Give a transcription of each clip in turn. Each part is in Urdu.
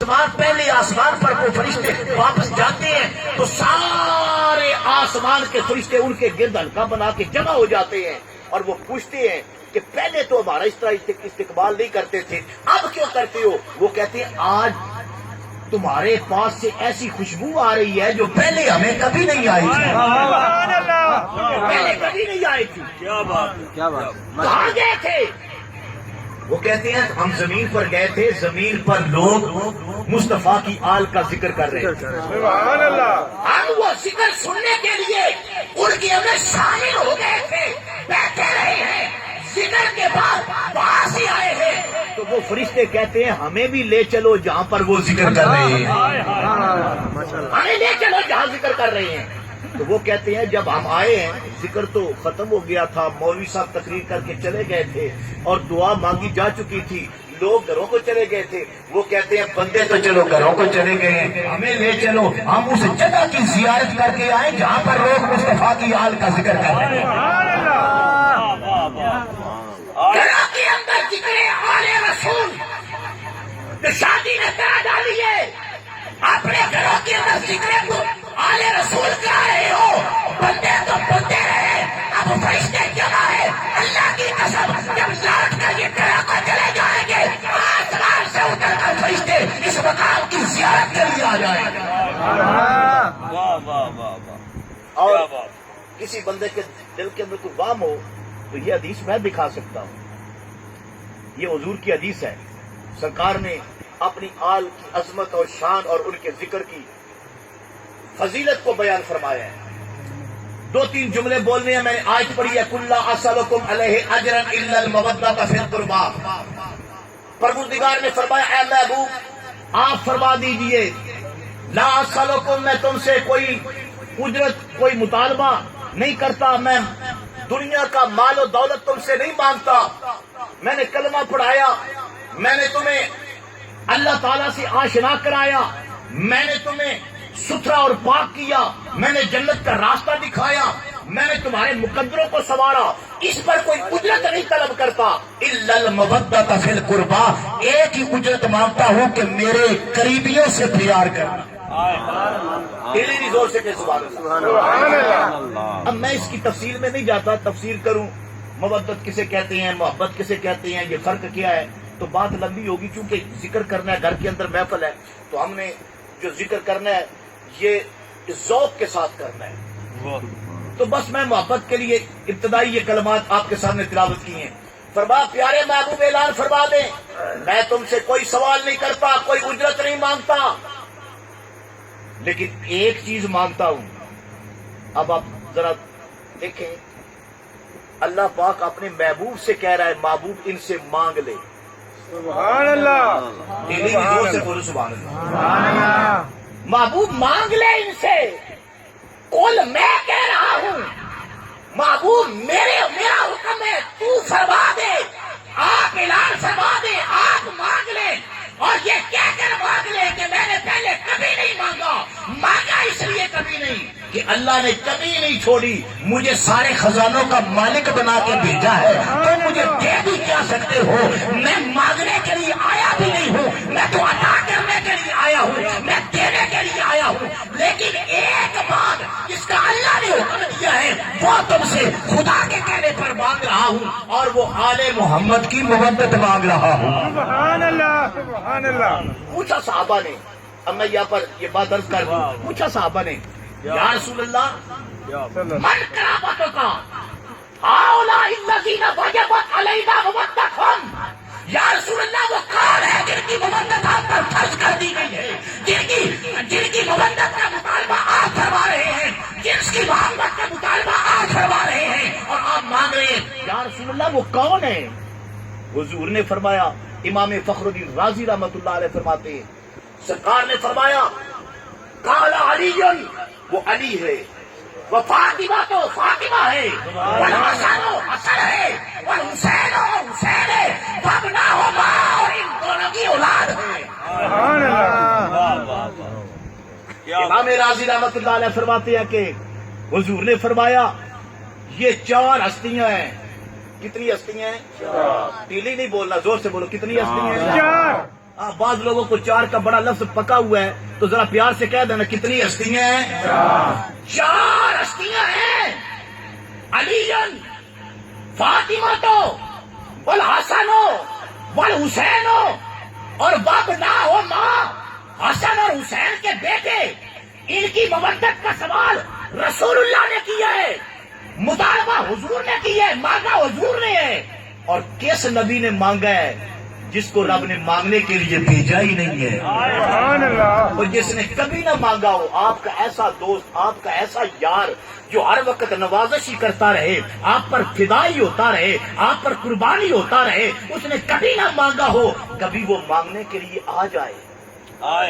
آسمان پہلے آسمان پر وہ فرشتے واپس جاتے ہیں تو سارے آسمان کے فرشتے ان کے گرد حلقہ بنا کے جمع ہو جاتے ہیں اور وہ پوچھتے ہیں کہ پہلے تو ہمارا اس طرح استقبال نہیں کرتے تھے، اب کیوں کرتے ہو؟ وہ کہتے ہیں آج تمہارے پاس سے ایسی خوشبو آ رہی ہے جو پہلے ہمیں کبھی نہیں آئی تھی، پہلے کبھی نہیں آئی تھی۔ کیا بات، کیا بات، کہاں گئے تھے؟ وہ کہتے ہیں ہم زمین پر گئے تھے، زمین پر لوگ مصطفیٰ کی آل کا ذکر کر رہے تھے، سبحان اللہ، ہم وہ ذکر سننے کے لیے ان کے اندر شامل ہو گئے تھے، بیٹھے رہے ہیں، ذکر کے بعد وہاں سے آئے ہیں تو وہ فرشتے کہتے ہیں ہمیں بھی لے چلو جہاں پر وہ ذکر کر رہے ہیں، ہمیں لے چلو جہاں ذکر کر رہے ہیں۔ تو وہ کہتے ہیں جب ہم آئے ہیں ذکر تو ختم ہو گیا تھا، مولوی صاحب تقریر کر کے چلے گئے تھے اور دعا مانگی جا چکی تھی، لوگ گھروں کو چلے گئے تھے، وہ کہتے ہیں بندے تو چلو گھروں کو چلے گئے ہیں، ہمیں لے چلو ہم اس جگہ کی زیارت کر کے آئیں جہاں پر لوگ مصطفیٰ کی آل کا ذکر کر رہے ہیں۔ گھروں کے اندر ذکر آل رسول جو شادی نے کرا ڈالی ہے، اپنے گھروں کے اندر ذکر آل رسول کرا رہے ہو، بندے تو بندے رہے، اب فرشتے جمع ہے، اللہ کی قسم جب لوٹ کر یہ گھروں کو چلے جائیں گے آسمان سے اتر کر فرشتے اس مقام کی زیارت کے لیے آ جائیں گے۔ واہ واہ واہ واہ، اور کیا بات، کسی بندے کے دل کے اندر کوئی وام ہو تو یہ حدیث میں دکھا سکتا ہوں، یہ حضور کی حدیث ہے، سرکار نے اپنی آل کی عظمت اور شان اور ان کے ذکر کی فضیلت کو بیان فرمایا ہے۔ دو تین جملے بولنے ہیں، میں نے آیت پڑھی ہے کُلَّ أَسْأَلُكُمْ عَلَيْهِ أَجْرًا إِلَّا الْمَوَدَّةَ فِي الْقُرْبَى، پروردگار نے فرمایا اے محبوب آپ فرما دیجئے لا أَسْأَلُكُمْ، میں تم سے کوئی اجرت کوئی مطالبہ نہیں کرتا، میں دنیا کا مال و دولت تم سے نہیں مانگتا، میں نے کلمہ پڑھایا، میں نے تمہیں اللہ تعالیٰ سے آشنا کرایا، میں نے تمہیں ستھرا اور پاک کیا، میں نے جنت کا راستہ دکھایا، میں نے تمہارے مقدروں کو سنوارا، اس پر کوئی اجرت نہیں طلب کرتا، الا المودۃ فی القربى، ایک ہی اجرت مانگتا ہوں کہ میرے قریبیوں سے پیار کرنا۔ دلی زور سے کہ سبحان اللہ۔ اب میں اس کی تفصیل میں نہیں جاتا، تفسیر کروں مودت کسے کہتے ہیں، محبت کسے کہتے ہیں، یہ فرق کیا ہے، تو بات لمبی ہوگی، چونکہ ذکر کرنا ہے، گھر کے اندر محفل ہے تو ہم نے جو ذکر کرنا ہے یہ ذوق کے ساتھ کرنا ہے، تو بس میں محبت کے لیے ابتدائی یہ کلمات آپ کے سامنے تلاوت کی ہیں۔ فرما پیارے محبوب اعلان فرما دیں میں تم سے کوئی سوال نہیں کرتا، کوئی اجرت نہیں مانگتا، لیکن ایک چیز مانگتا ہوں۔ اب آپ ذرا دیکھیں، اللہ پاک اپنے محبوب سے کہہ رہا ہے محبوب ان سے مانگ لے، سبحان اللہ، دلی کی زور سے بولو سبحان اللہ۔ محبوب مانگ لے ان سے، قل میں کہہ رہا ہوں محبوب میرا حکم ہے تو فرما دے، آپ اعلان فرما دے، آپ مانگ لیں، اور یہ کہہ کر مانگ لیں کہ میں نے پہلے کبھی نہیں مانگا اس لیے کبھی نہیں کہ اللہ نے کبھی نہیں چھوڑی، مجھے سارے خزانوں کا مالک بنا کے بھیجا ہے، تو مجھے دے بھی کیا سکتے ہو، میں مانگنے کے لیے آیا بھی نہیں ہوں، میں تو عطا کرنے کے لیے آیا ہوں، میں دینے کے لیے آیا ہوں، لیکن ایک بات جس کا اللہ نے حکم دیا ہے وہ تم سے خدا کے کہنے پر مانگ رہا ہوں، اور وہ آل محمد کی محبت مانگ رہا ہوں۔ سبحان اللہ، سبحان اللہ، پوچھا صحابہ نے، اب میں یہاں پر یہ بات عرض کر دوں، پوچھا صحابہ نے یا رسول اللہ من قرابتوں کا ہؤلاء الذین وجبت علینا مودتہم، یا رسول اللہ وہ کون ہے جن کی مودت آپ پر فرض کر دی گئی ہے، جن کی مودت کا مطالبہ آپ فرما رہے ہیں، جن کی محبت کا مطالبہ آپ فرما رہے ہیں اور آپ مانگ رہے ہیں، یا رسول اللہ وہ کون ہے؟ حضور نے فرمایا، امام فخر الدین رازی رحمۃ اللہ علیہ فرماتے ہیں سرکار نے فرمایا قال علی، وہ علی ہے، وہ فاطمہ تو فاطمہ ہے، والحسن حسن ہے، والحسین حسین ہے، وابناہما، اور ان دونوں کی اولاد ہے۔ سبحان اللہ، امام رازی رحمۃ اللہ علیہ فرماتے ہیں کہ حضور نے فرمایا یہ چار ہستیاں ہیں۔ کتنی ہستیاں ہیں؟ پیلی نہیں بولنا، زور سے بولو، کتنی ہستیاں ہیں؟ چار۔ بعض لوگوں کو چار کا بڑا لفظ پکا ہوا ہے تو ذرا پیار سے کہہ دینا کتنی ہستیاں ہیں؟ چار ہستیاں ہیں، علی فاطمہ والحسن والحسین اور وابناہما، حسن اور حسین کے بیٹے، ان کی مودت کا سوال رسول اللہ نے کیا ہے، مطالبہ حضور نے کیا ہے، مانگا حضور نے ہے۔ اور کس نبی نے مانگا ہے؟ جس کو رب نے مانگنے کے لیے بھیجا ہی نہیں ہے، سبحان اللہ، اور جس نے کبھی نہ مانگا ہو۔ آپ کا ایسا دوست، آپ کا ایسا یار جو ہر وقت نوازش ہی کرتا رہے، آپ پر فدائی ہوتا رہے، آپ پر قربانی ہوتا رہے، اس نے کبھی نہ مانگا ہو، کبھی وہ مانگنے کے لیے آ جائے،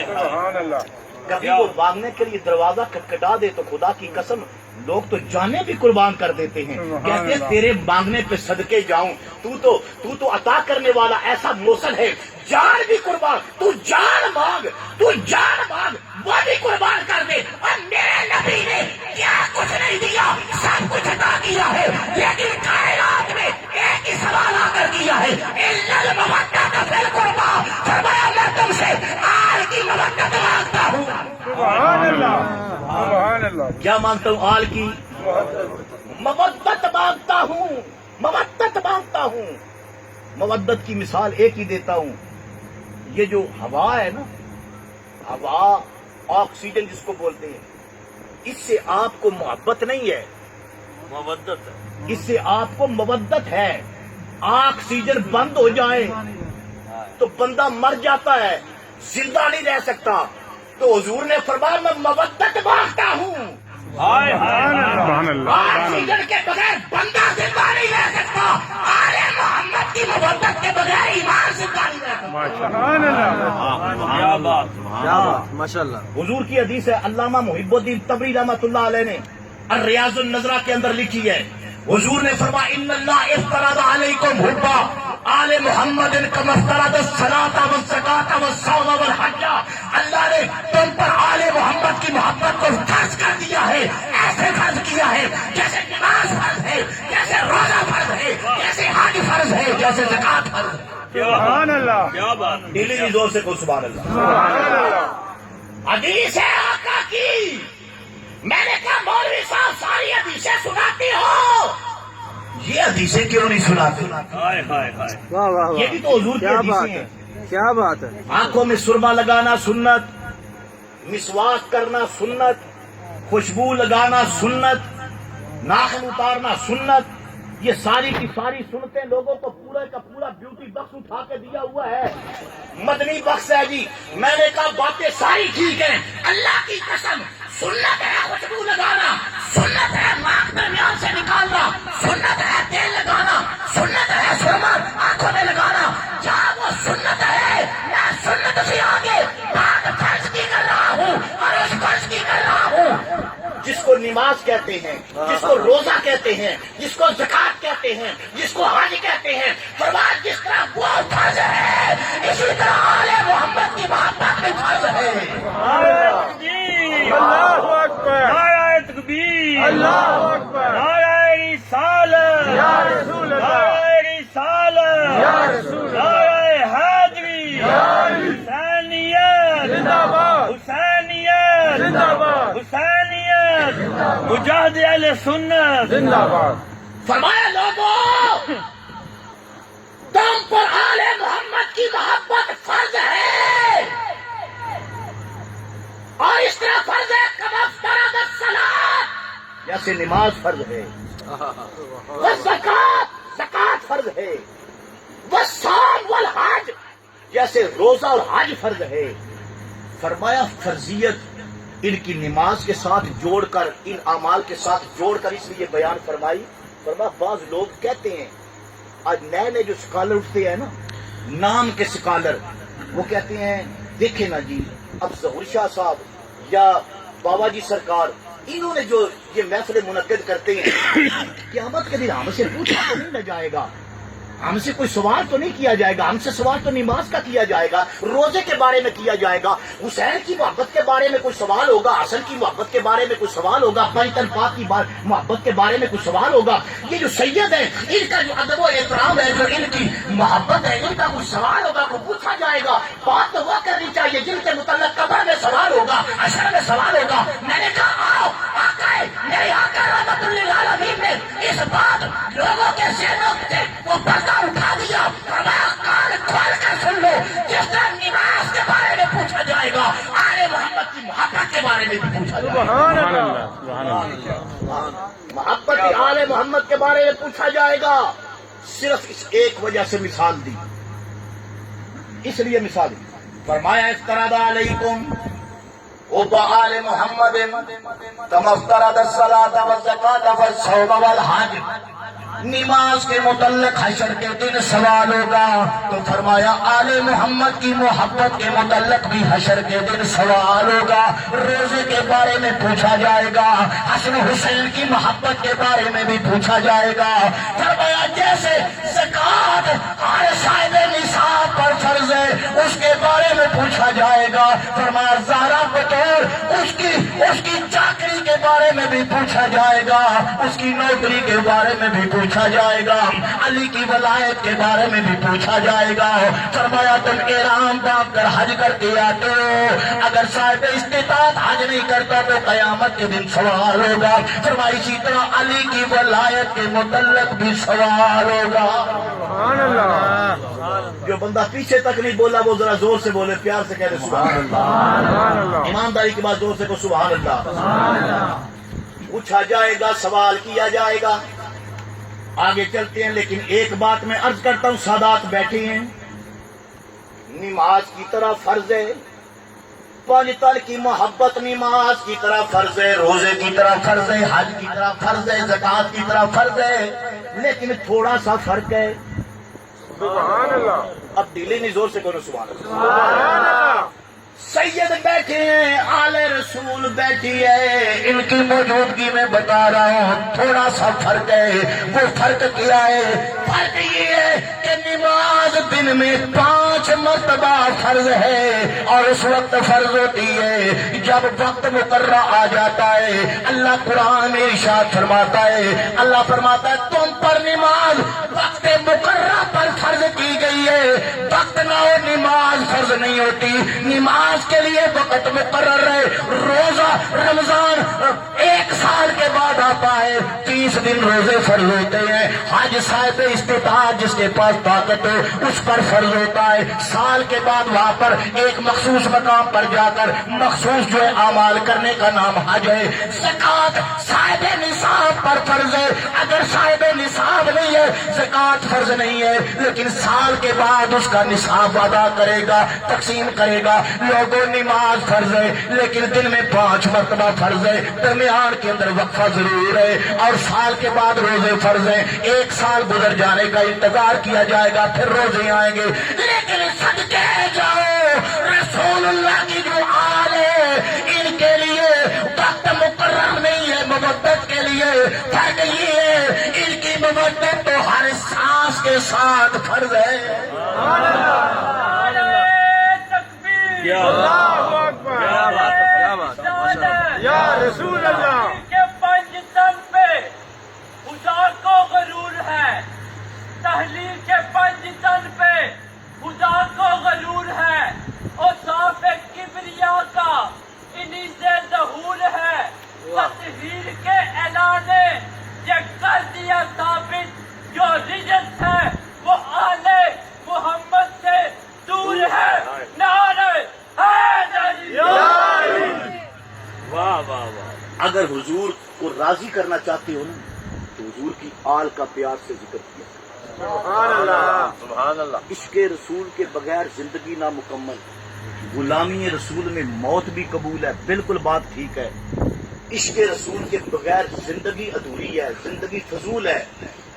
سبحان اللہ، کبھی وہ مانگنے کے لیے دروازہ کھٹکھٹا دے تو خدا کی قسم لوگ تو جانیں بھی قربان کر دیتے ہیں، کہتے ہیں تیرے مانگنے پہ صدقے جاؤں، تو تو عطا کرنے والا ایسا موصل ہے، جان بھی قربان، تو جان مانگ، تو جان مانگ، وہ بھی قربان کر دے۔ اور میرے نبی نے کیا کچھ نہیں دیا، سب کچھ عطا کیا ہے، لیکن کائنات میں ایک ہی سوال آ کر کیا ہے، اِلَّا الْمَوَدَّةَ فِي الْقُرْبَىٰ، فرمایا میں تم سے آل کی مودت مانگتا ہوں۔ سبحان اللہ، سبحان اللہ، کیا مانگتا ہوں؟ آل کی مودت مانگتا ہوں، مودت مانگتا ہوں۔ مودت کی مثال ایک ہی دیتا ہوں، یہ جو ہوا ہے نا، ہوا آکسیجن جس کو بولتے ہیں، اس سے آپ کو محبت نہیں ہے، مودت ہے، اس سے آپ کو مودت ہے۔ آکسیجن بند ہو جائے تو بندہ مر جاتا ہے، زندہ نہیں رہ سکتا، تو حضور نے فرمایا میں مودت مانگتا ہوں۔ سبحان اللہ، آکسیجن کے بغیر بندہ زندہ نہیں رہ سکتا، آل محمد کی مودت کے بغیر ایمان زندہ نہیں رہ سکتا۔ سبحان اللہ، کیا بات، ماشاء اللہ۔ حضور کی حدیث ہے، علامہ محب الدین تبری رحمۃ اللہ علیہ نے الریاض النظرہ کے اندر لکھی ہے، حضور نے فرمایا ان اللہ افترض علیکم حب آل محمد کما افترض الصلاۃ والزکاۃ والصوم والحج، اللہ نے تم پر آل محمد کی محبت کو فرض کر دیا ہے، ایسے فرض کیا ہے جیسے نماز فرض ہے، جیسے روزہ فرض ہے، جیسے حج فرض ہے، جیسے زکات فرض ہے۔ سبحان اللہ، کیا بات، دلی زور سے کو سبحان اللہ۔ سبحان اللہ، حدیث ہے آقا کی، میں نے کہا مولوی صاحب ساری حدیثیں سناتے ہو، یہ حدیثیں کیوں نہیں سناتے؟ ہائے ہائے ہائے، واہ واہ یہ بھی تو حضور کی کیا بات حدیثیں ہے، ہیں۔ کیا بات ہے، آنکھوں میں سرما لگانا سنت، مسواک کرنا سنت، خوشبو لگانا سنت، ناخن اتارنا سنت، یہ ساری کی ساری سنتیں لوگوں کو پورا کا پورا بیوٹی بکس اٹھا کے دیا ہوا ہے، مدنی بکس ہے جی۔ میں نے کہا باتیں ساری ٹھیک ہیں، اللہ کی قسم سنت ہے خوشبو لگانا، سنت ہے ناک درمیان سے نکالنا، سنت ہے تیل لگانا، سنت ہے سرما آنکھوں میں لگانا، جہاں وہ سنت ہے میں سنت سے آگے بات فرض کی کر رہا ہوں، اور اس فرض کی کر رہا ہوں جس کو نماز کہتے ہیں، جس کو روزہ کہتے ہیں، جس کو زکات کہتے ہیں، جس کو حج کہتے ہیں، فرمایا جس طرح وہ فرض ہے اسی طرح آل محمد کی محبت بھی فرض ہے۔ اللہ اکبر، نعرہ تکبیر، اللہ اکبر، نعرہ رسالت، یا رسول اللہ، نعرہ رسالت، یا رسول اللہ، نعرہ حیدری، یا علی، حسینیت، زندہ باد، حسینیت، زندہ باد، حسینیت، مجاہد اہل سنت، زندہ باد، فرمایا لوگوں تم پر آل محمد کی محبت فرض ہے، اور اس طرح فرض ہے کما افترض الصلاۃ، جیسے نماز فرض ہے، زکات فرض ہے، والصوم والحج، جیسے روزہ اور حج فرض ہے۔ فرمایا فرضیت ان کی نماز کے ساتھ جوڑ کر، ان اعمال کے ساتھ جوڑ کر اس لیے بیان فرمائی۔ فرمایا بعض لوگ کہتے ہیں، آج نئے نئے جو سکالر اٹھتے ہیں نا، نام کے سکالر، وہ کہتے ہیں دیکھیں نا جی اب ظہور شاہ صاحب یا بابا جی سرکار انہوں نے جو یہ محفل منعقد کرتے ہیں، قیامت کے دن ہم سے پوچھا تو نہیں نہ جائے گا ہم سے کوئی سوال تو نہیں کیا جائے گا، ہم سے سوال تو نماز کا کیا جائے گا، روزے کے بارے میں کیا جائے گا، حسین کی محبت کے بارے میں کوئی سوال ہوگا، حسن کی محبت کے بارے میں کوئی سوال ہوگا، پنجتن پاک کی محبت کے بارے میں کوئی سوال ہوگا۔ یہ جو سید ہیں ان کا جو ادب و احترام ہے، جو ان کی محبت ہے، ان کا کوئی سوال ہوگا، کوئی پوچھا جائے گا۔ بات تو وہ کرنی چاہیے جن کے متعلق قبر میں سوال ہوگا، حشر میں سوال ہوگا۔ میں نے کہا آؤ آقا میرے آقا رحمت للعالمین نے اس بات لوگوں کے ذہنوں سے وہ پردہ اٹھا دیا، فرمایا کان کھول کر سن لو، جس طرح نماز کے بارے میں پوچھا جائے گا، آل محمد کی محبت کے بارے میں بھی پوچھا جائے گا۔ سبحان اللہ، محبت آل محمد کے بارے میں پوچھا جائے گا۔ صرف اس ایک وجہ سے مثال دی، اس لیے مثال دی، فرمایا افترض علیکم حب آل محمد کما افترض الصلاۃ والزکاۃ والصوم والحج۔ نماز کے متعلق حشر کے دن سوال ہوگا تو فرمایا آل محمد کی محبت کے متعلق بھی حشر کے دن سوال ہوگا۔ روزے کے بارے میں پوچھا جائے گا، حسن حسین کی محبت کے بارے میں بھی پوچھا جائے گا۔ فرمایا جیسے زکوٰۃ ہر صاحب نصاب پر فرض ہے اس کے بارے میں پوچھا جائے گا۔ فرمایا زہرا بطور اس کی چاکری کے بارے میں بھی پوچھا جائے گا، اس کی نوکری کے بارے میں بھی پوچھا جائے گا، علی کی ولایت کے بارے میں بھی پوچھا جائے گا۔ فرمایا تم احرام باندھ کر حج کر کے آتے ہو، اگر صاحب استطاعت حج نہیں کرتا تو قیامت کے دن سوال ہوگا۔ فرمایا اسی طرح علی کی ولایت کے متعلق بھی سوال ہوگا۔ سبحان اللہ، جو بندہ پیچھے تک نہیں بولا وہ ذرا زور سے بولے، پیار سے کہہ دے سبحان اللہ۔ سبحان اللہ، ایمانداری کے بعد زور سے کو سبحان اللہ۔ پوچھا جائے گا، سوال کیا جائے گا۔ آگے چلتے ہیں، لیکن ایک بات میں عرض کرتا ہوں، سادات بیٹھے ہیں، نماز کی طرح فرض ہے، پنجتن کی محبت نماز کی طرح فرض ہے، روزے کی طرح فرض ہے، حج کی طرح فرض ہے، زکوٰۃ کی طرح فرض ہے، لیکن تھوڑا سا فرق ہے۔ سبحان اللہ، اب دلی نہیں، زور سے کرو سبحان اللہ۔ سبحان اللہ، سید بیٹھے ہیں، آل رسول بیٹھی ہے، ان کی موجودگی میں بتا رہا ہوں تھوڑا سا فرق ہے۔ وہ فرق کیا ہے؟ فرق یہ ہے کہ نماز دن میں 5 مرتبہ فرض ہے، اور اس وقت فرض ہوتی ہے جب وقت مقررہ آ جاتا ہے۔ اللہ قرآن میں ارشاد فرماتا ہے، اللہ فرماتا ہے تم پر نماز وقت مقررہ پر فرض کی گئی ہے، وقت نہ ہو نماز فرض نہیں ہوتی۔ نماز کے لیے وقت مقرر ہے۔ روزہ رمضان 1 سال کے بعد آتا ہے، 30 دن روزے فرض ہوتے ہیں۔ حج صاحب استطاعت جس کے پاس طاقت ہو اس پر فرض ہوتا ہے، سال کے بعد وہاں پر ایک مخصوص مقام پر جا کر مخصوص جو ہے اعمال کرنے کا نام حج ہے۔ زکوٰۃ صاحب نصاب پر فرض ہے، اگر صاحب نصاب نہیں ہے زکوٰۃ فرض نہیں ہے، لیکن سال کے بعد اس کا نصاب ادا کرے گا، تقسیم کرے گا۔ لوگوں نماز فرض ہے لیکن دن میں 5 مرتبہ فرض ہے، درمیان کے اندر وقفہ ضرور ہے، اور سال کے بعد روزے فرض ہیں۔ 1 سال گزر جانے کا انتظار کیا جائے گا، پھر روزے آئیں گے، لیکن صدقے جاؤ رسول اللہ کی جو آل ہے ان کے لیے وقت مقرر نہیں ہے مودت کے لیے۔ فرق یہ ہے ان کی مودت تو ہر سانس کے ساتھ فرض ہے۔ اللہ اکبر، یا رسول اللہ، کے پنجتن پہ خدا کو غرور ہے، تحلیل کے پنجتن پہ خدا کو غرور ہے، اور صاف کبریا کا انہی سے ظہور ہے۔ تطہیر کے اعلان یہ کر دیا ثابت جو رجس ہے وہ آل محمد سے دور ہے۔ نعرہ حیدری! واہ واہ واہ! اگر حضور کو راضی کرنا چاہتے ہو نا تو حضور کی آل کا پیار سے ذکر کیا۔ سبحان اللہ، سبحان اللہ۔ عشق رسول کے بغیر زندگی نامکمل، غلامی رسول میں موت بھی قبول ہے، بالکل بات ٹھیک ہے۔ عشق رسول کے بغیر زندگی ادھوری ہے، زندگی فضول ہے،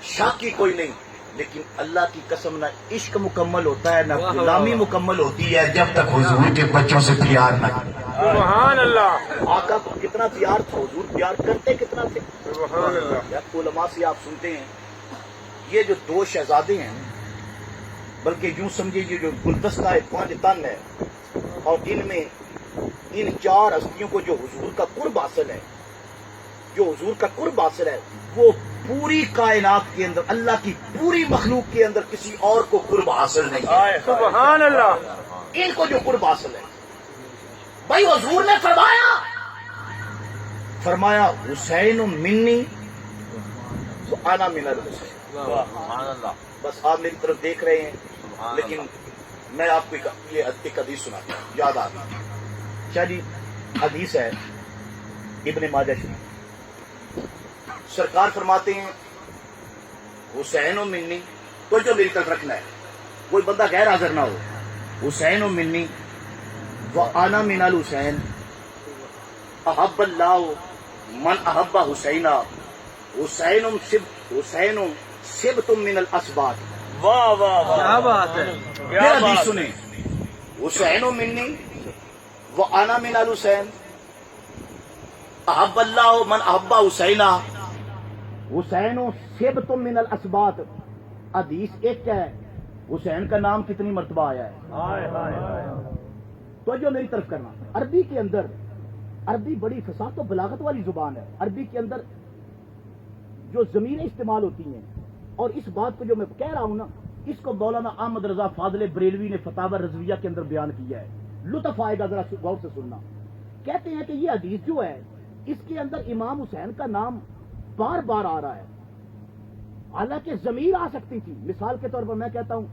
شک کی کوئی نہیں، لیکن اللہ کی قسم نہ عشق مکمل ہوتا ہے نہ غلامی مکمل ہوتی ہے جب تک حضور کے بچوں سے پیار نہ کرے۔ سبحان اللہ، آقا کو کتنا پیار تھا، حضور پیار کرتے کتنا تھے۔ سبحان اللہ، علماء سے آپ سنتے ہیں یہ جو 2 شہزادے ہیں بلکہ یوں سمجھے یہ جو گلدستہ 5 تن ہے اور ان میں ان 4 ہستیوں کو جو حضور کا قرب حاصل ہے، جو حضور کا قرب حاصل ہے، وہ پوری کائنات کے اندر اللہ کی پوری مخلوق کے اندر کسی اور کو قرب حاصل نہیں ہے۔ سبحان اللہ، ان کو جو قرب حاصل ہے، بھائی حضور نے فرمایا حسین منی تو انا من الحسین۔ سبحان اللہ، بس آپ میری طرف دیکھ رہے ہیں، لیکن میں آپ کو ایک حدیث سناتا ہوں، یاد آ گئی۔ شاہ جی حدیث ہے ابن ماجہ شریف، سرکار فرماتے ہیں حسین و منی، تو جو میری طرف رکھنا ہے، کوئی بندہ غیر حاضر نہ ہو، حسین و منی و انا من الحسین، احب اللہ من احب حسینا، حسین سبت من الاسباط۔ واہ واہ واہ، کیا بات ہے، میرا حدیث سنیں، حسین و منی و انا من الحسین، احب اللہ من احب حسینا، حسین سبت من الاسباط۔ حدیث ایک ہے، حسین کا نام کتنی مرتبہ آیا ہے؟ تو جو میری طرف کرنا، عربی کے اندر، عربی بڑی فصاحت و بلاغت والی زبان ہے، عربی کے اندر جو ضمیریں استعمال ہوتی ہیں، اور اس بات کو جو میں کہہ رہا ہوں نا، اس کو مولانا احمد رضا فاضل بریلوی نے فتاوی رضویہ کے اندر بیان کیا ہے، لطف آئے گا ذرا غور سے سننا۔ کہتے ہیں کہ یہ حدیث جو ہے، اس کے اندر امام حسین کا نام بار بار آ رہا ہے، حالانکہ ضمیر آ سکتی تھی۔ مثال کے طور پر میں کہتا ہوں،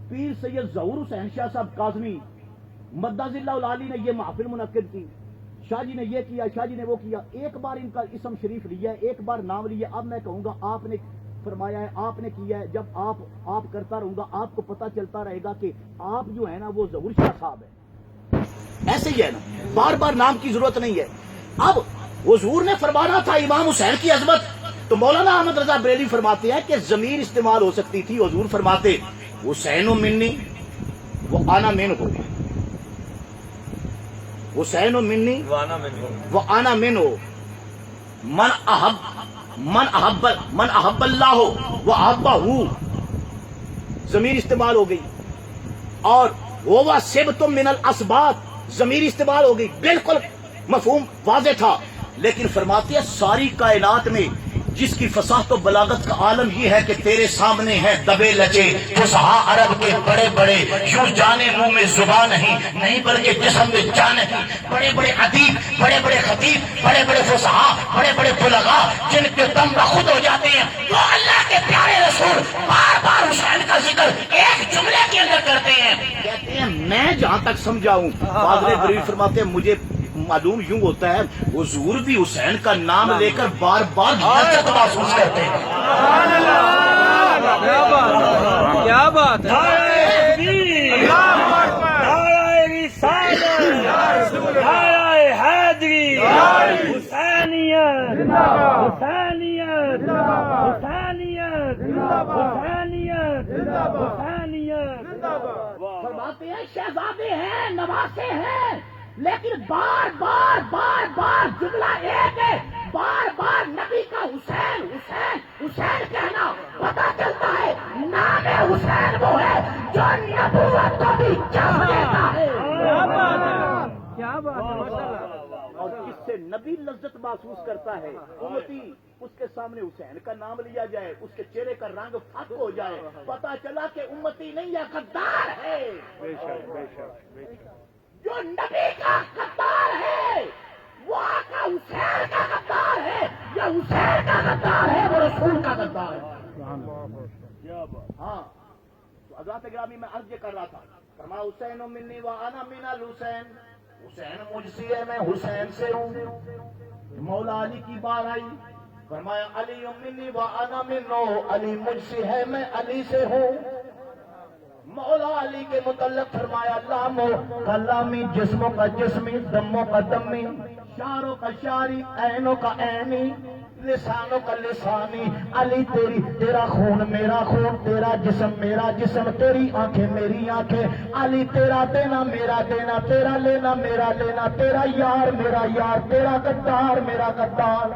پیر سید ظہور حسین شاہ صاحب کاظمی مدذ اللہ العالی نے یہ محفل منعقد کی، شاہ جی نے یہ کیا، شاہ جی نے وہ کیا، ایک بار ان کا اسم شریف لیا ہے، ایک بار نام لیا۔ اب میں کہوں گا آپ نے فرمایا ہے، آپ نے کیا ہے، جب آپ کرتا رہوں گا، آپ کو پتہ چلتا رہے گا کہ آپ جو ہے نا وہ ظہور شاہ صاحب ہے۔ ایسے ہی ہے نا، بار بار نام کی ضرورت نہیں ہے۔ اب حضور نے فرمانا تھا امام حسین کی عظمت، تو مولانا احمد رضا بریلوی فرماتے ہیں کہ ضمیر استعمال ہو سکتی تھی، حضور فرماتے حسین و منی وہ آنا من ہو، حسین و منی وہ آنا من ہو، من احب اللہ ہو وہ احبہ ہو، ضمیر استعمال ہو گئی، اور وہ سبت من الاسباط ضمیر استعمال ہو گئی، بالکل مفہوم واضح تھا۔ لیکن فرماتے ہیں ساری کائنات میں جس کی فصاحت و بلاغت کا عالم یہ ہے کہ تیرے سامنے ہے دبے لچے فصحا عرب کے بڑے بڑے، یوں جانے منہ میں زبان نہیں بلکہ جسم میں جان نہیں، بڑے بڑے ادیب، بڑے بڑے خطیب، بڑے بڑے فصحا، بڑے بڑے بلغا، جن کے دم بخود ہو جاتے ہیں، وہ اللہ کے پیارے رسول بار بار حسین کا ذکر ایک جملے کے اندر کرتے ہیں۔ کہتے ہیں میں جہاں تک سمجھا ہوں، فاضل بریلوی فرماتے ہیں مجھے معلوم یوں ہوتا ہے حضور بھی حسین کا نام لے کر بار بار لذت محسوس کرتے ہیں۔ کیا بات ہے، فرماتے ہیں شہزادے ہیں، نواسے ہیں، لیکن بار بار بار بار جملہ ایک ہے، بار بار نبی کا حسین حسین حسین کہنا، پتہ چلتا ہے نام حسین وہ ہے جو نبوت کو بھی جنم دیتا ہے۔ کیا بات ہے، ماشاء اللہ۔ اور جس سے نبی لذت محسوس کرتا ہے، امتی اس کے سامنے حسین کا نام لیا جائے، اس کے چہرے کا رنگ پھک ہو جائے، پتہ چلا کہ امتی نہیں ہے، غدار ہے۔ جو نبی کا غدار ہے وہ آقا حسین کا غدار ہے، یا حسین کا غدار ہے وہ رسول کا غدار ہے۔ ہاں تو حضرات گرامی میں عرض یہ کر رہا تھا، فرمایا حسین منی و انا من الحسین، حسین مجھ سے ہے میں حسین سے ہوں۔ مولا علی کی بار آئی، فرمایا علی منی و انا منو، علی مجھ سے ہے میں علی سے ہوں۔ مولا علی کے متعلق فرمایا لامو کلامی، جسموں کا جسمی، دموں کا دمی، شاروں کا شاری، عینوں کا عینی، لسانوں کا لسانی۔ علی تیرا خون میرا خون، تیرا جسم میرا جسم، تیری آنکھیں میری آنکھیں۔ علی تیرا دینا میرا دینا، تیرا لینا میرا لینا، تیرا یار میرا یار، تیرا غدار میرا غدار۔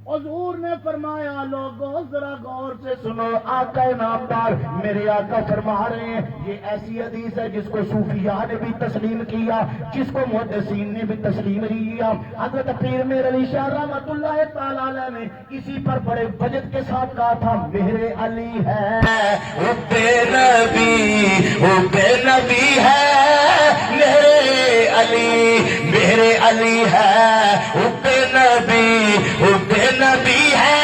حضور نے فرمایا لوگوں ذرا غور سے سنو، آقا نامدار میرے آقا فرما رہے ہیں یہ ایسی حدیث ہے جس کو صوفیاء نے بھی تسلیم کیا، جس کو محدثین نے بھی تسلیم کیا۔ حضرت پیر میر علی شاہ رحمۃ اللہ تعالی علیہ نے اسی پر بڑے وجد کے ساتھ کہا تھا میرے علی ہے وہ بے نبی ہے میرے علی ہے وہ بے نبی ہے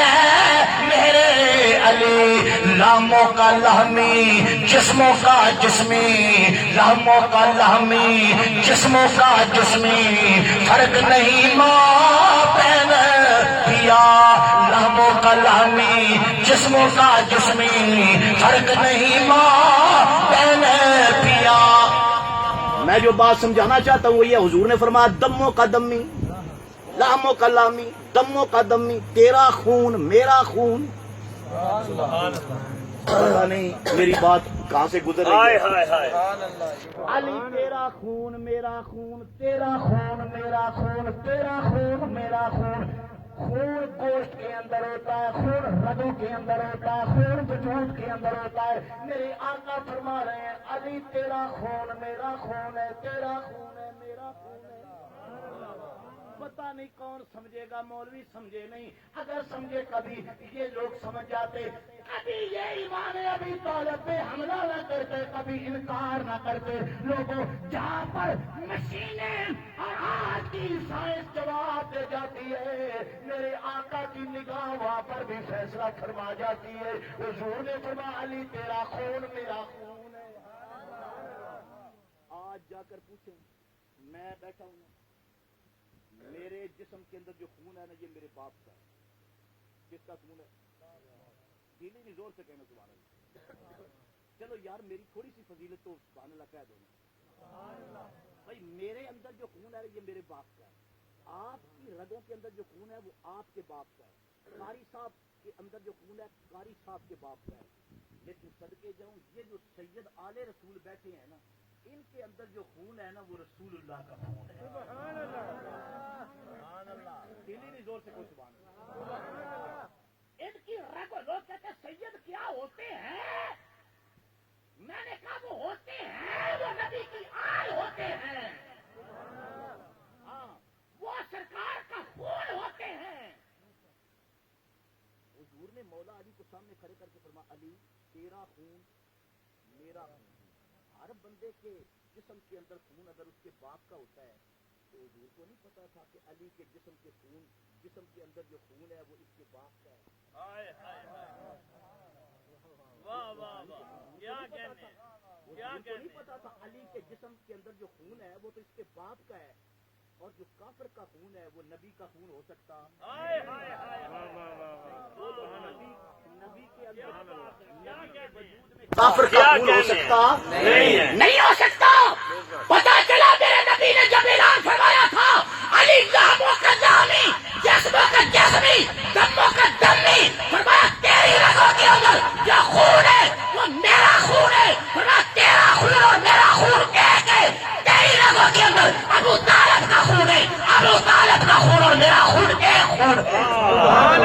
میرے علی، لاموں کا لہمی جسموں کا جسمی، لاموں کا لہمی جسموں کا جسمی، فرق نہیں ماں بہن پیا، لاموں کا لہمی جسموں کا جسمی، فرق نہیں ماں بہن پیا۔ میں جو بات سمجھانا چاہتا ہوں وہ یہ، حضور نے فرمایا دموں کا دمی، لاموں کا لامی، دموں کا دمی، تیرا خون میرا خون۔ پتہ نہیں میری بات کہاں سے گزر رہی ہے۔ علی تیرا خون میرا خون، تیرا خون میرا خون، تیرا خون میرا خون۔ خون گوشت کے اندر ہوتا ہے، خون رگوں کے اندر ہوتا ہے، خون وجود کے اندر ہوتا ہے۔ میرے آقا فرما رہے ہیں علی تیرا خون میرا خون ہے، تیرا خون ہے میرا خون ہے۔ پتہ نہیں کون سمجھے گا، مولوی سمجھے نہیں، اگر سمجھے کبھی یہ لوگ سمجھ جاتے، کبھی یہ ایمان ابی طالب پہ حملہ نہ کرتے، کبھی انکار نہ کرتے۔ لوگوں جہاں پر مشینیں اور آج کی سائنس جواب دے جاتی ہے، میرے آقا کی نگاہ وہاں پر بھی فیصلہ فرما جاتی ہے۔ حضور نے فرمایا علی تیرا خون میرا خون ہے۔ آج جا کر پوچھیں، میں بیٹھا ہوں میرے جسم کے اندر جو خون ہے نا یہ میرے باپ کا ہے۔ کس کا خون ہے؟ دلی نہیں، زور سے کہنا سبحان اللہ۔ چلو یار میری تھوڑی سی فضیلت تو سبحان اللہ کہہ دو بھائی، میرے اندر جو خون ہے یہ میرے باپ کا ہے۔ آپ کی رگوں کے اندر جو خون ہے وہ آپ کے باپ کا ہے۔ قاری صاحب کے اندر جو خون ہے قاری صاحب کے باپ کا ہے۔ لیکن صدقے جاؤں یہ جو سید آل رسول بیٹھے ہیں نا ان کے اندر جو خون ہے نا وہ رسول اللہ کا خون ہے۔ سبحان اللہ، دلی نہیں، زور سے کوئی سبحان اللہ۔ ان کی رگوں، لوگ کہتے ہیں سید کیا ہوتے ہیں؟ میں نے کہا وہ ہوتے ہیں، وہ نبی کی آل ہوتے ہیں، ہاں وہ سرکار کا خون ہوتے ہیں۔ حضور نے مولا علی کو سامنے کھڑے کر کے فرمایا علی تیرا خون میرا خون۔ ہر بندے کے جسم کے اندر خون اگر اس کے باپ کا ہوتا ہے تو حضور کو نہیں پتا تھا کہ علی کے جسم کے خون، جسم کے اندر جو خون ہے وہ اس کے باپ کا ہے۔ واہ واہ واہ، کیا کہنے، کیا حضور کو نہیں کہنے۔ پتا تھا علی کے جسم کے اندر جو خون ہے وہ تو اس کے باپ کا ہے، اور جو کافر کا خون ہے وہ نبی کا خون ہو سکتا۔ نبی کے اندر کافر کا خون ہو سکتا نہیں ہو سکتا۔ پتا چلا میرے نبی نے جب اعلان فرمایا تھا علی لہموں کا لہمی جسموں کا جسمی دموں کا دمی، فرمایا تیری رگوں کے اندر جو خون ہے وہ میرا خون ہے، فرمایا تیرا خون اور میرا خون ایک ہے۔ تیری رگوں کے اندر ابو طالب کا خون ہے، ابو طالب کا خون اور میرا خون ایک خون ہے۔ سبحان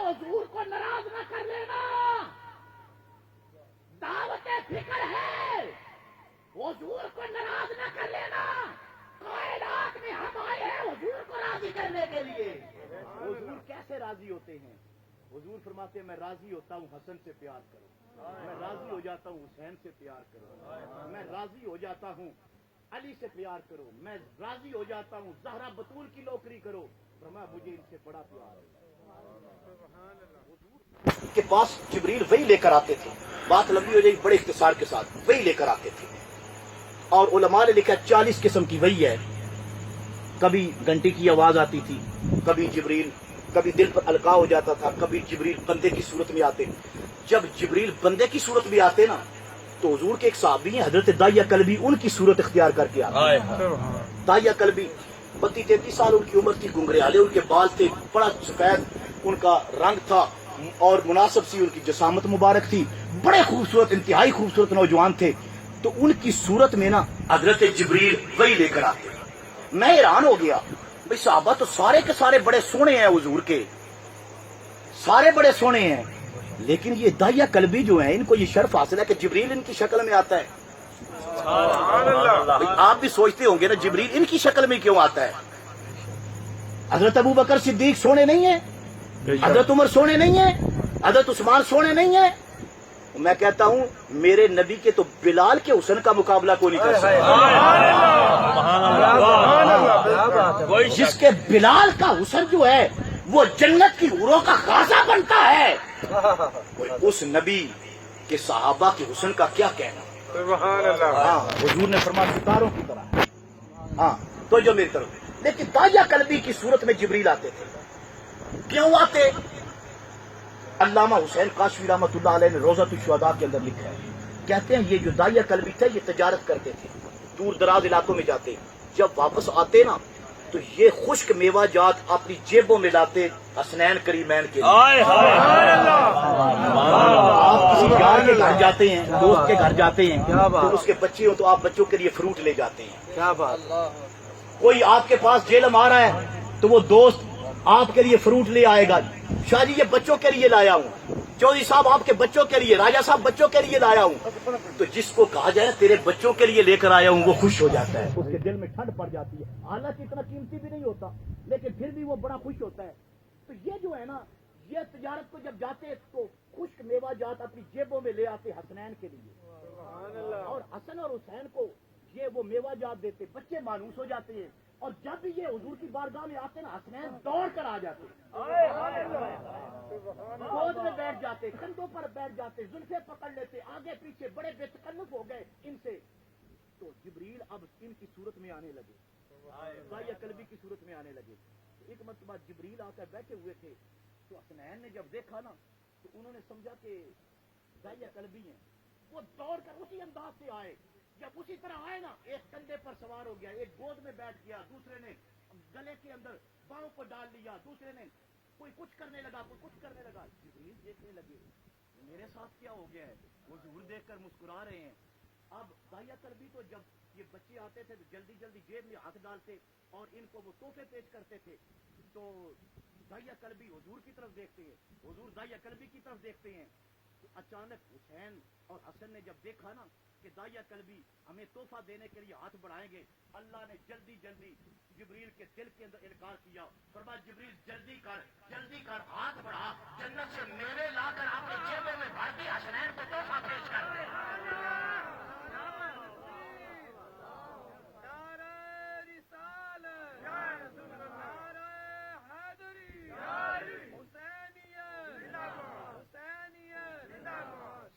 حضور کو ناراض نہ کر لینا، دعوت فکر ہے، حضور کو ناراض نہ کر لینا۔ کائنات میں ہم آئے ہیں حضور کو راضی کرنے کے لیے۔ حضور کیسے راضی ہوتے ہیں؟ حضور فرماتے ہیں میں راضی ہوتا ہوں حسن سے پیار کرو، میں راضی ہو جاتا ہوں حسین سے پیار کرو، میں راضی ہو جاتا ہوں علی سے پیار کرو، میں راضی ہو جاتا ہوں زہرا بطول کی نوکری کرو، فرمایا مجھے ان سے بڑا پیار ہے۔ کے پاس جبریل وہی لے کر آتے تھے، بات لمبی ہو جائے بڑے اختصار کے ساتھ، وہی لے کر آتے تھے، اور علماء نے لکھا 40 قسم کی وہی ہے۔ کبھی گھنٹی کی آواز آتی تھی، کبھی جبریل، کبھی دل پر القاء ہو جاتا تھا، کبھی جبریل بندے کی صورت میں آتے۔ جب جبریل بندے کی صورت میں آتے نا تو حضور کے ایک صحابی ہیں حضرت داہیہ کلبی، ان کی صورت اختیار کر کے آتے۔ داہیہ کلبی 32-33 سال ان کی عمر تھی، گنگریالے ان کے بال تھے، بڑا سفید ان کا رنگ تھا، اور مناسب سی ان کی جسامت مبارک تھی, بڑے خوبصورت, انتہائی خوبصورت نوجوان تھے. تو ان کی صورت میں نا حضرت جبریل وہی لے کر آتے. میں حیران ہو گیا, بھئی صحابہ تو سارے کے سارے بڑے سونے ہیں حضور کے, سارے بڑے سونے ہیں, لیکن یہ داعیہ قلبی جو ہیں ان کو یہ شرف حاصل ہے کہ جبریل ان کی شکل میں آتا ہے. بھئی آپ بھی سوچتے ہوں گے نا جبریل ان کی شکل میں کیوں آتا ہے؟ حضرت ابو بکر صدیق سونے نہیں ہیں, حضرت عمر سونے نہیں ہیں, حضرت عثمان سونے نہیں ہیں. میں کہتا ہوں میرے نبی کے تو بلال کے حسن کا مقابلہ کوئی نہیں کر سکتا. جس کے بلال کا حسن جو ہے وہ جنت کی حوروں کا خاصہ بنتا ہے, اس نبی کے صحابہ کے حسن کا کیا کہنا. ہاں حضور نے فرمایا ستاروں کی طرح. ہاں تو جو میری طرف, لیکن داعیہ قلبی کی صورت میں جبریل آتے تھے. کیوں آتے؟ علامہ حسین کاشفی رحمۃ اللہ علیہ نے روضۃ الشہداء کے اندر لکھا ہے, کہتے ہیں یہ جو داعیہ قلبی تھے یہ تجارت کرتے تھے, دور دراز علاقوں میں جاتے, جب واپس آتے نا تو یہ خشک میوہ جات اپنی جیبوں میں لاتے حسنین کریمین کے لیے. آپ کسی یار کے گھر جاتے ہیں, دوست کے گھر جاتے ہیں, تو اس کے بچے ہو تو آپ بچوں کے لیے فروٹ لے جاتے ہیں. کیا بات. کوئی آپ کے پاس جیلم آ رہا ہے تو وہ دوست آپ کے لیے فروٹ لے آئے گا, شاہ جی یہ بچوں کے لیے لایا ہوں, چودھری صاحب آپ کے بچوں کے لیے, راجہ صاحب بچوں کے لیے لایا ہوں. تو جس کو کہا جائے تیرے بچوں کے لیے لے کر آیا ہوں وہ خوش ہو جاتا ہے, اس کے دل میں ٹھنڈ پڑ جاتی ہے. حالانکہ اتنا قیمتی بھی نہیں ہوتا لیکن پھر بھی وہ بڑا خوش ہوتا ہے. تو یہ جو ہے نا, یہ تجارت کو جب جاتے تو خشک میوہ جات اپنی جیبوں میں لے آتے حسنین کے لیے, اور حسن اور حسین کو یہ وہ میوہ جات دیتے. بچے مانوس ہو جاتے ہیں, اور جب بھی یہ حضور کی بارگاہ میں آتے نا حسنین دوڑ کر آ جاتے, گود میں بیٹھ جاتے, کندھوں پر بیٹھ جاتے, زلفیں پکڑ لیتے, آگے پیچھے بڑے بے تکلف ہو گئے ان سے. تو جبریل اب ان کی صورت میں آنے لگے, داعیہ قلبی کی صورت میں آنے لگے. ایک مرتبہ جبریل آ کر بیٹھے ہوئے تھے, تو حسنین نے جب دیکھا نا تو انہوں نے سمجھا کہ داعیہ قلبی ہیں. وہ دوڑ کر اسی انداز سے آئے, جب اسی طرح آئے نا ایک کندھے پر سوار ہو گیا, ایک گود میں بیٹھ گیا, دوسرے نے گلے کے اندر باؤں کو ڈال لیا, دوسرے نے کوئی کچھ کرنے لگا, کوئی کچھ کرنے لگا. جبریل دیکھنے لگے میرے ساتھ کیا ہو گیا ہے, وہ ظہور دیکھ کر مسکرا رہے ہیں. اب داعیہ قلبی تو جب یہ بچے آتے تھے تو جلدی جلدی جیب میں ہاتھ ڈالتے اور ان کو وہ تحفے پیش کرتے تھے. تو داعیہ قلبی حضور کی طرف دیکھتے ہیں, حضور داعیہ قلبی کی طرف دیکھتے ہیں. تو اچانک حسین اور حسن نے جب دیکھا نا کہ داعیہ قلبی ہمیں تحفہ دینے کے لیے ہاتھ بڑھائیں گے, اللہ نے جلدی جلدی جبریل کے دل کے اندر انکار کیا. فرمایا جبریل جلدی کر ہاتھ بڑھا, جنت سے میوے لا کر آپ کے جیبوں میں بھر کے حسنین کو تحفہ پیش کر دے.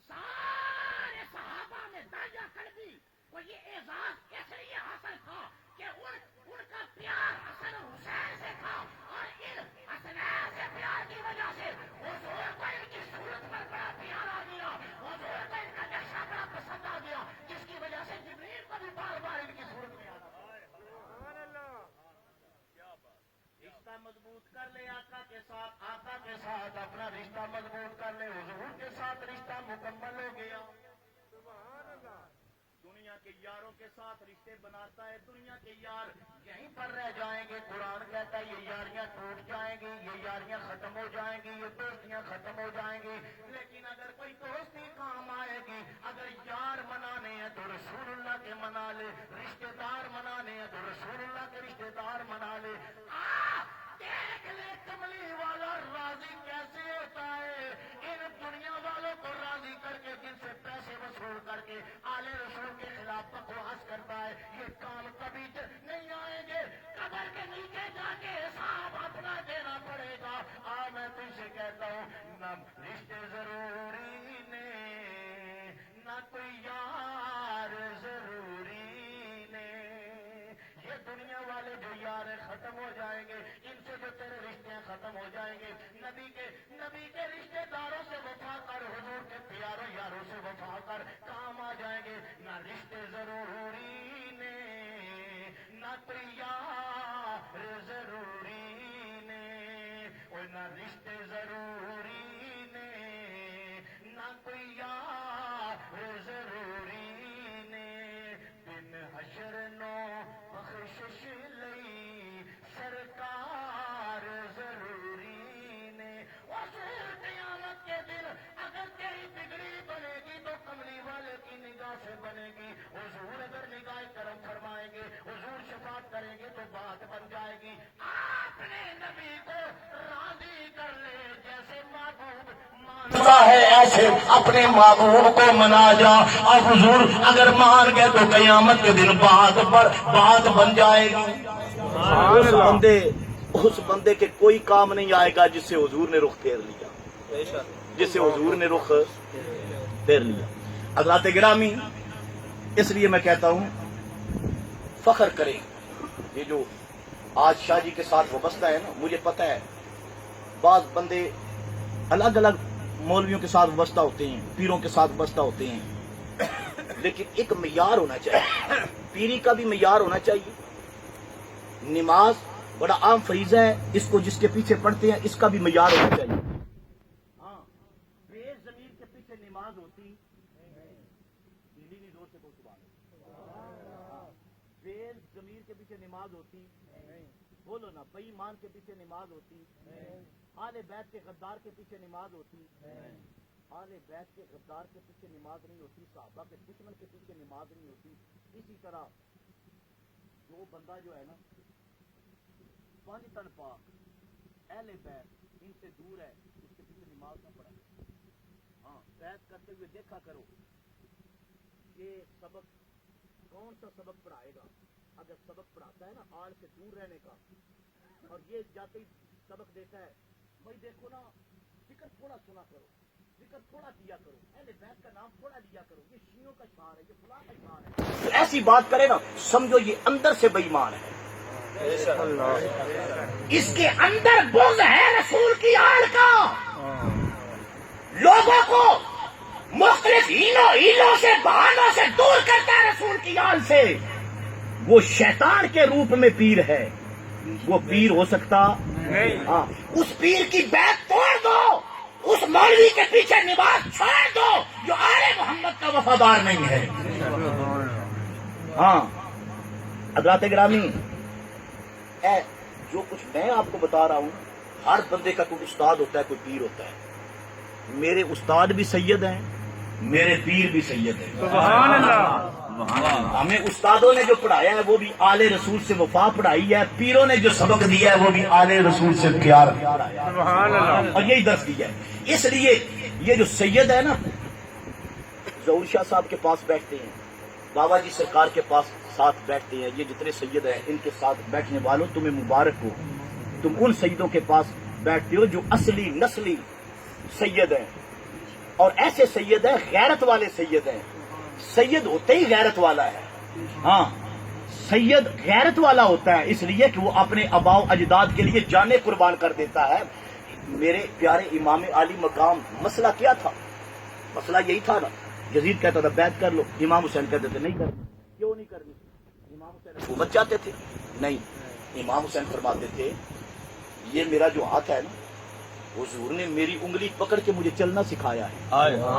سارے صحابہ میں داعیہ قلبی کو یہ اعزاز اس لیے حاصل تھا کہ ان کا پیار حسن اور حسین سے تھا, اور ان حسنین سے پیار کی وجہ سے حضور کو ان کی صورت پر بڑا پیار آ گیا, حضور کو ان کا نقشہ بڑا پسند آ گیا, جس کی وجہ سے جبریل کو بھی بار بار ان کی صورت میں آنا. رشتہ مضبوط کر لے آقا کے ساتھ, آقا کے ساتھ اپنا رشتہ مضبوط کر لے, حضور کے ساتھ رشتہ مکمل ہو گیا. دنیا کے یاروں کے ساتھ رشتے بناتا ہے, دنیا کے یار یہیں پر رہ جائیں گے. قرآن کہتا ہے یہ یاریاں ٹوٹ جائیں گی, یہ یاریاں ختم ہو جائیں گی, یہ دوستیاں ختم ہو جائیں گی. لیکن اگر کوئی دوستی کام آئے گی, اگر یار منانے ہیں تو رسول اللہ کے منا لے, رشتے دار منانے ہیں تو رسول اللہ کے رشتے دار منا لے. دیکھ لے کملی والا راضی کیسے ہوتا ہے, ان دنیا والوں کو راضی کر کے جن سے پیسے وصول کر کے آلے رسول کے خلاف بکواس کرتا ہے. یہ کام کبھی نہیں آئیں گے, قبر کے نیچے جا کے حساب اپنا دینا پڑے گا. میں تجھ سے کہتا ہوں نہ رشتے ضروری نے, نہ کوئی یار ضروری نے. یہ دنیا والے جو یار ختم ہو جائیں گے, ان سے جو تیرے رشتے ختم ہو جائیں گے. نبی کے رشتے داروں سے وفا کر, حضور کے پیاروں یاروں سے وفا کر, کام آ جائیں گے. نہ رشتے ضروری نے, نہ کوئی یار ضروری نے, اور نہ رشتے ضروری کوئی یار ضروری نے بن حشر نو بخشش لئی سرکار ضروری نے حضور قیامت کے دن اگر تیری بگڑی بنے گی تو کملی والے کی نگاہ سے بنے گی. حضور اگر نگاہ کرم فرمائیں گے, حضور شفاعت کریں گے تو بات بن جائے گی. آپ نے نبی کو راضی کر لے, جیسے محبوب مانتا ہے ایسے اپنے محبوب کو منا جا. اور حضور اگر مان گئے تو قیامت کے دن بات بن جائے گی. اس بندے کے کوئی کام نہیں آئے گا جس سے حضور نے رخ پھیر لیا, جس سے حضور نے رخ پھیر لیا. حضرات گرامی, اس لیے میں کہتا ہوں فخر کریں. یہ جو آج شاہ جی کے ساتھ وابستہ ہے نا, مجھے پتہ ہے بعض بندے الگ الگ مولویوں کے ساتھ وابستہ ہوتے ہیں, پیروں کے ساتھ وابستہ ہوتے ہیں, لیکن ایک معیار ہونا چاہیے. پیری کا بھی معیار ہونا چاہیے. نماز بڑا عام فریضہ ہے, اس کو جس کے پیچھے پڑھتے ہیں اس کا بھی معیار ہونا چاہیے. ہاں, بے ضمیر کے پیچھے نماز ہوتی زور سے بے ضمیر کے پیچھے نماز ہوتی, بولو نا, بے ایمان کے پیچھے نماز ہوتی, آل بیت کے غدار کے پیچھے نماز ہوتی, آل بیت کے غدار کے پیچھے نماز نہیں ہوتی, صحابہ کے دشمن کے پیچھے نماز نہیں ہوتی. اسی طرح جو بندہ جو ہے نا پانچ تن پاک اہل بیت ان سے دور ہے, اس کے پیچھے نماز نہ پڑھے. ہاں, بیت کرتے ہوئے دیکھا کرو یہ سبق کون سا سبق پڑھائے گا. اگر سبق پڑھاتا ہے نا آڑ سے دور رہنے کا, اور یہ جاتے ہی سبق دیتا ہے, بھائی دیکھو نا ذکر تھوڑا سنا کرو, ذکر تھوڑا کیا کرو, اہل بیت کا نام تھوڑا لیا کرو, یہ شیعوں کا شعار ہے, یہ فلاں کا شعار ہے, ایسی بات کرے نا سمجھو یہ اندر سے بے ایمان ہے. اس کے اندر بغض ہے رسول کی آڑ کا. لوگوں کو مختلف ہیلوں سے بہانوں سے دور کرتا ہے رسول کی آڑ سے. وہ شیطان کے روپ میں پیر ہے, وہ پیر ہو سکتا نہیں. ہاں, اس پیر کی بیعت توڑ دو, اس مولوی کے پیچھے نماز چھوڑ دو جو آل محمد کا وفادار نہیں ہے. ہاں حضرات گرامی, جو کچھ میں آپ کو بتا رہا ہوں, ہر بندے کا کوئی استاد ہوتا ہے, کوئی پیر ہوتا ہے. میرے استاد بھی سید ہیں, میرے پیر بھی سید ہیں. سبحان اللہ. ہمیں استادوں نے جو پڑھایا ہے وہ بھی آل رسول سے وفا پڑھائی ہے, پیروں نے جو سبق دیا ہے وہ بھی آل رسول سے پیار سبحان اللہ, اور یہی درس دیا ہے. اس لیے یہ جو سید ہے نا, ظہور شاہ صاحب کے پاس بیٹھتے ہیں, بابا جی سرکار کے پاس ساتھ بیٹھتے ہیں, یہ جتنے سید ہیں ان کے ساتھ بیٹھنے والوں تمہیں مبارک ہو. تم ان سیدوں کے پاس بیٹھتے ہو جو اصلی نسلی سید ہیں, اور ایسے سید ہیں غیرت والے سید ہیں. سید ہوتے ہی غیرت والا ہے. ہاں, سید غیرت والا ہوتا ہے اس لیے کہ وہ اپنے آباء و اجداد کے لیے جانیں قربان کر دیتا ہے. میرے پیارے امام عالی مقام مسئلہ کیا تھا؟ مسئلہ یہی تھا نا, یزید کہتا تھا بیعت کر لو, امام حسین کہتے تھے نہیں کرنی. کیوں نہیں کرنی؟ امام حسین حکومت چاہتے تھے نہیں. امام حسین فرماتے تھے یہ میرا جو ہاتھ ہے نا, حضور نے میری انگلی پکڑ کے مجھے چلنا سکھایا ہے.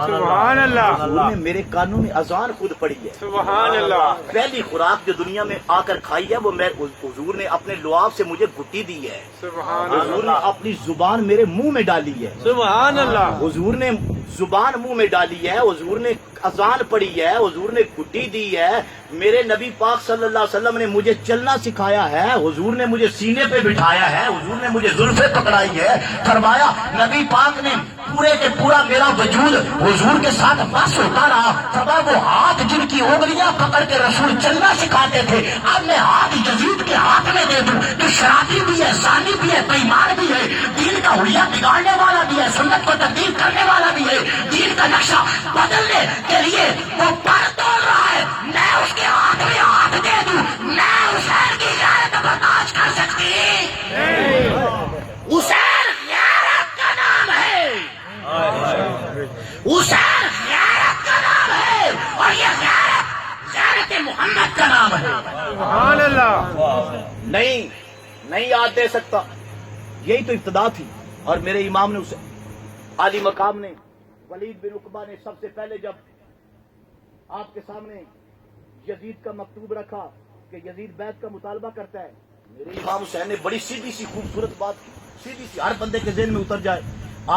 سبحان اللہ. حضور نے میرے کانوں میں اذان خود پڑھی ہے. سبحان اللہ. پہلی خوراک جو دنیا میں آ کر کھائی ہے وہ میں حضور نے اپنے لعاب سے مجھے گھٹی دی ہے. سبحان حضور نے اپنی زبان میرے منہ میں ڈالی ہے. سبحان اللہ. حضور نے زبان منہ میں ڈالی ہے, حضور نے اذان پڑھی ہے, حضور نے گھٹی دی ہے. میرے نبی پاک صلی اللہ علیہ وسلم نے مجھے چلنا سکھایا ہے, حضور نے مجھے سینے پہ بٹھایا ہے, حضور نے مجھے زلفیں پکڑائی ہے. فرمایا نبی پاک نے پورے کے پورا میرا وجود حضور کے ساتھ بس ہوتا رہا. فرمایا وہ ہاتھ جن کی انگلیاں پکڑ کے رسول چلنا سکھاتے تھے, اب میں ہاتھ یزید کے ہاتھ میں دے دوں جو شرابی بھی ہے, زانی بھی ہے, بے ایمان بھی ہے, دین کا حلیہ بگاڑنے والا بھی ہے, سنت کو تبدیل کرنے والا بھی ہے, دین کا نقشہ بدلنے کے لیے وہ پر توڑ رہا ہے. میں اس کے ہاتھ میں ہاتھ دے دوں, میں حسین کی غیرت برداشت کر سکتی. حسین غیرت کا نام ہے, حسین غیرت کا نام ہے, اور یہ غیرت محمد کا نام ہے. سبحان اللہ. نہیں یاد دے سکتا. یہی تو ابتدا تھی, اور میرے امام نے اسے عالی مقام نے ولید بن عقبہ نے سب سے پہلے جب آپ کے سامنے یزید کا مکتوب رکھا کہ یزید بیعت کا مطالبہ کرتا ہے، میرے امام حسین نے بڑی سیدھی سی خوبصورت بات کی، سیدھی سی، ہر بندے کے ذہن میں اتر جائے.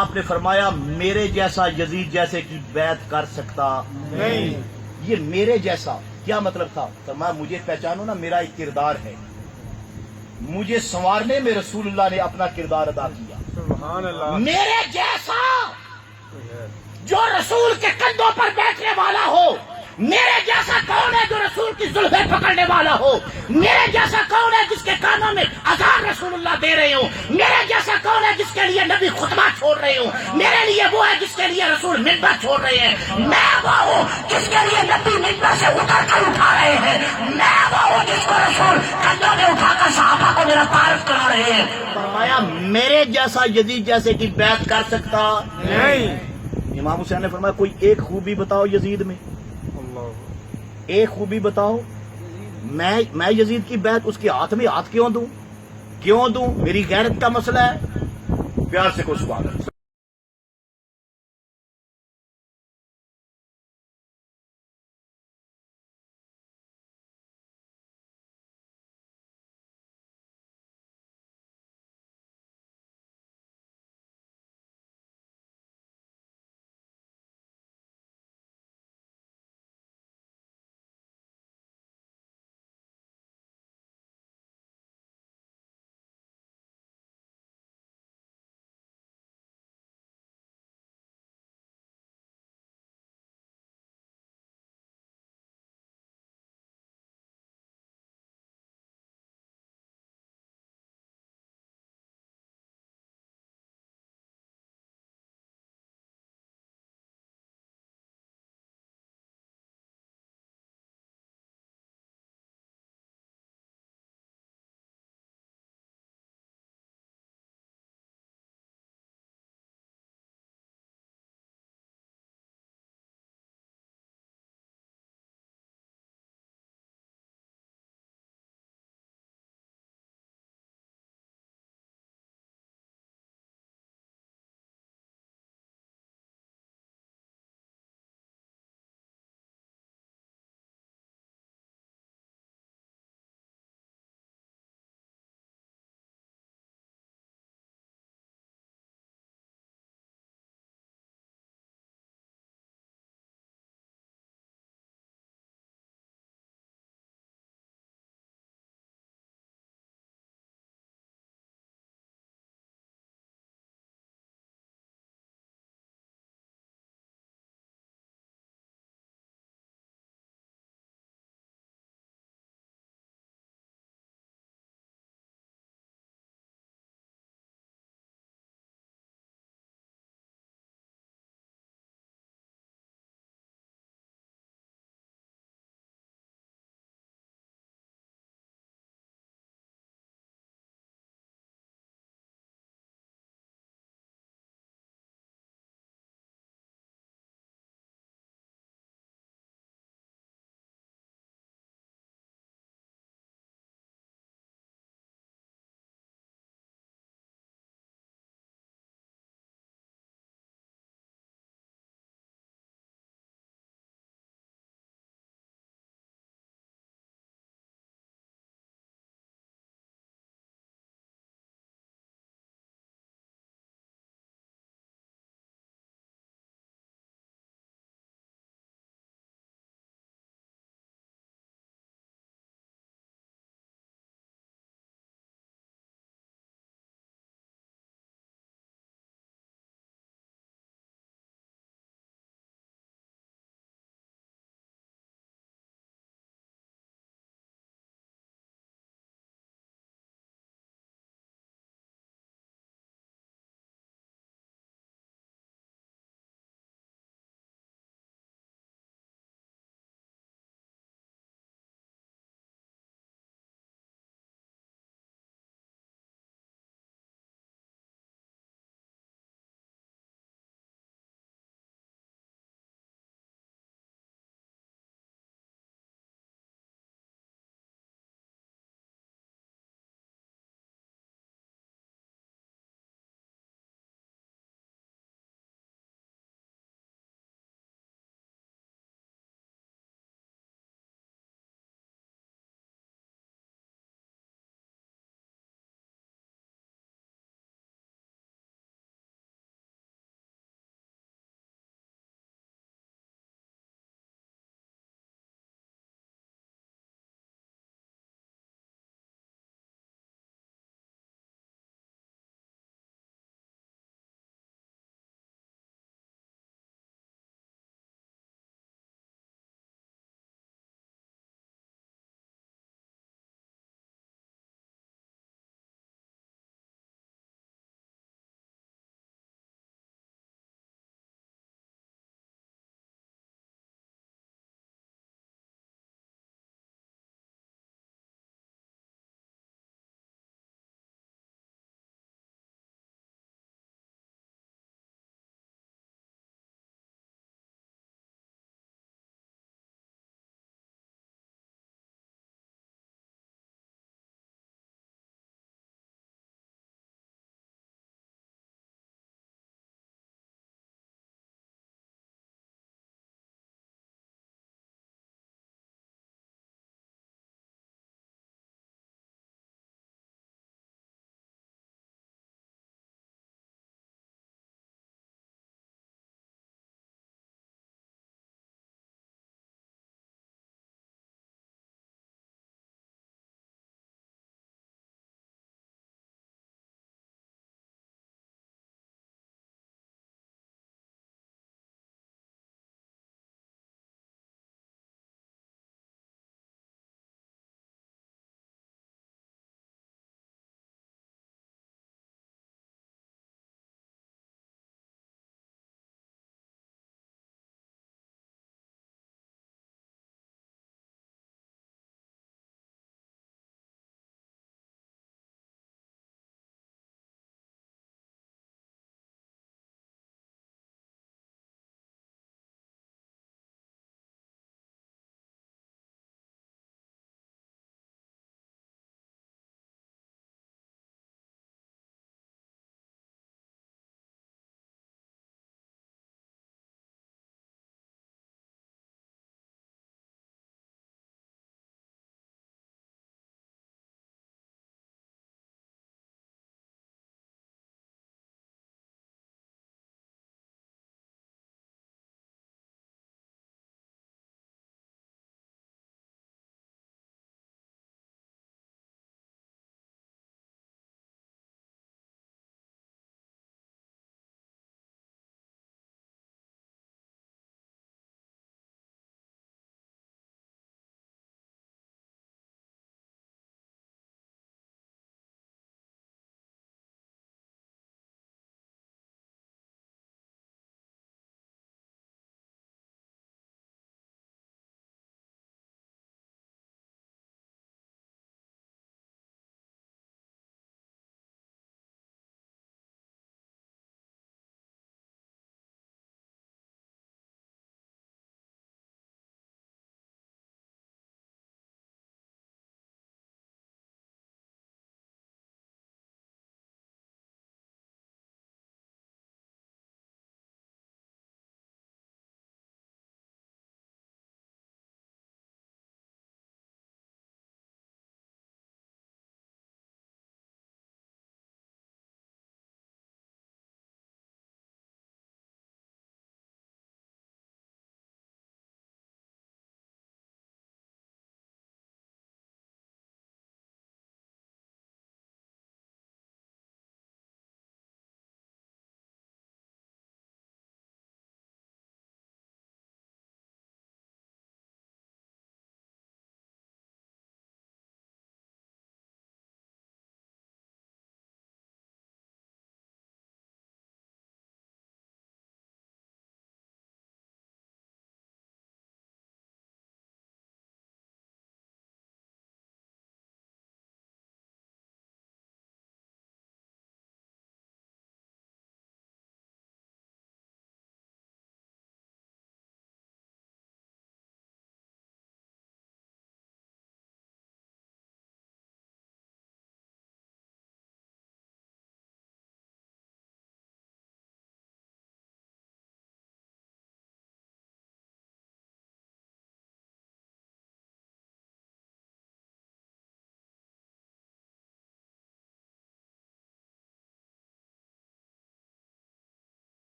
آپ نے فرمایا میرے جیسا یزید جیسے کی بیعت کر سکتا نہیں. یہ میرے جیسا کیا مطلب تھا؟ فرمایا مجھے پہچانو نا، میرا ایک کردار ہے، مجھے سنوارنے میں رسول اللہ نے اپنا کردار ادا کیا. سبحان اللہ. میرے جیسا جو رسول کے کندھوں پر بیٹھنے والا ہو، میرے جیسا کون ہے جو رسول کی زلفیں پکڑنے والا ہو، میرے جیسا کون ہے جس کے کانوں میں اذان رسول اللہ دے رہے ہوں، میرے جیسا کون ہے جس کے لیے نبی خطبہ چھوڑ رہے ہوں، میرے لیے وہ ہے جس کے لیے رسول منبر چھوڑ رہے ہیں، میں وہ ہوں جس کے لیے نبی منبر سے اتر کر اٹھا رہے ہیں، میں وہ ہوں جس کو رسول کندھوں میں اٹھا کر صحابہ کو میرا تعارف کرا رہے ہیں. فرمایا میرے جیسا یزید جیسے کی بیعت کر سکتا نہیں. امام حسین نے فرمایا کوئی ایک خوبی بتاؤ یزید میں، ایک خوبی بتاؤ. میں یزید کی بیعت اس کے ہاتھ میں ہاتھ کیوں دوں؟ میری غیرت کا مسئلہ ہے. پیار سے کو سوال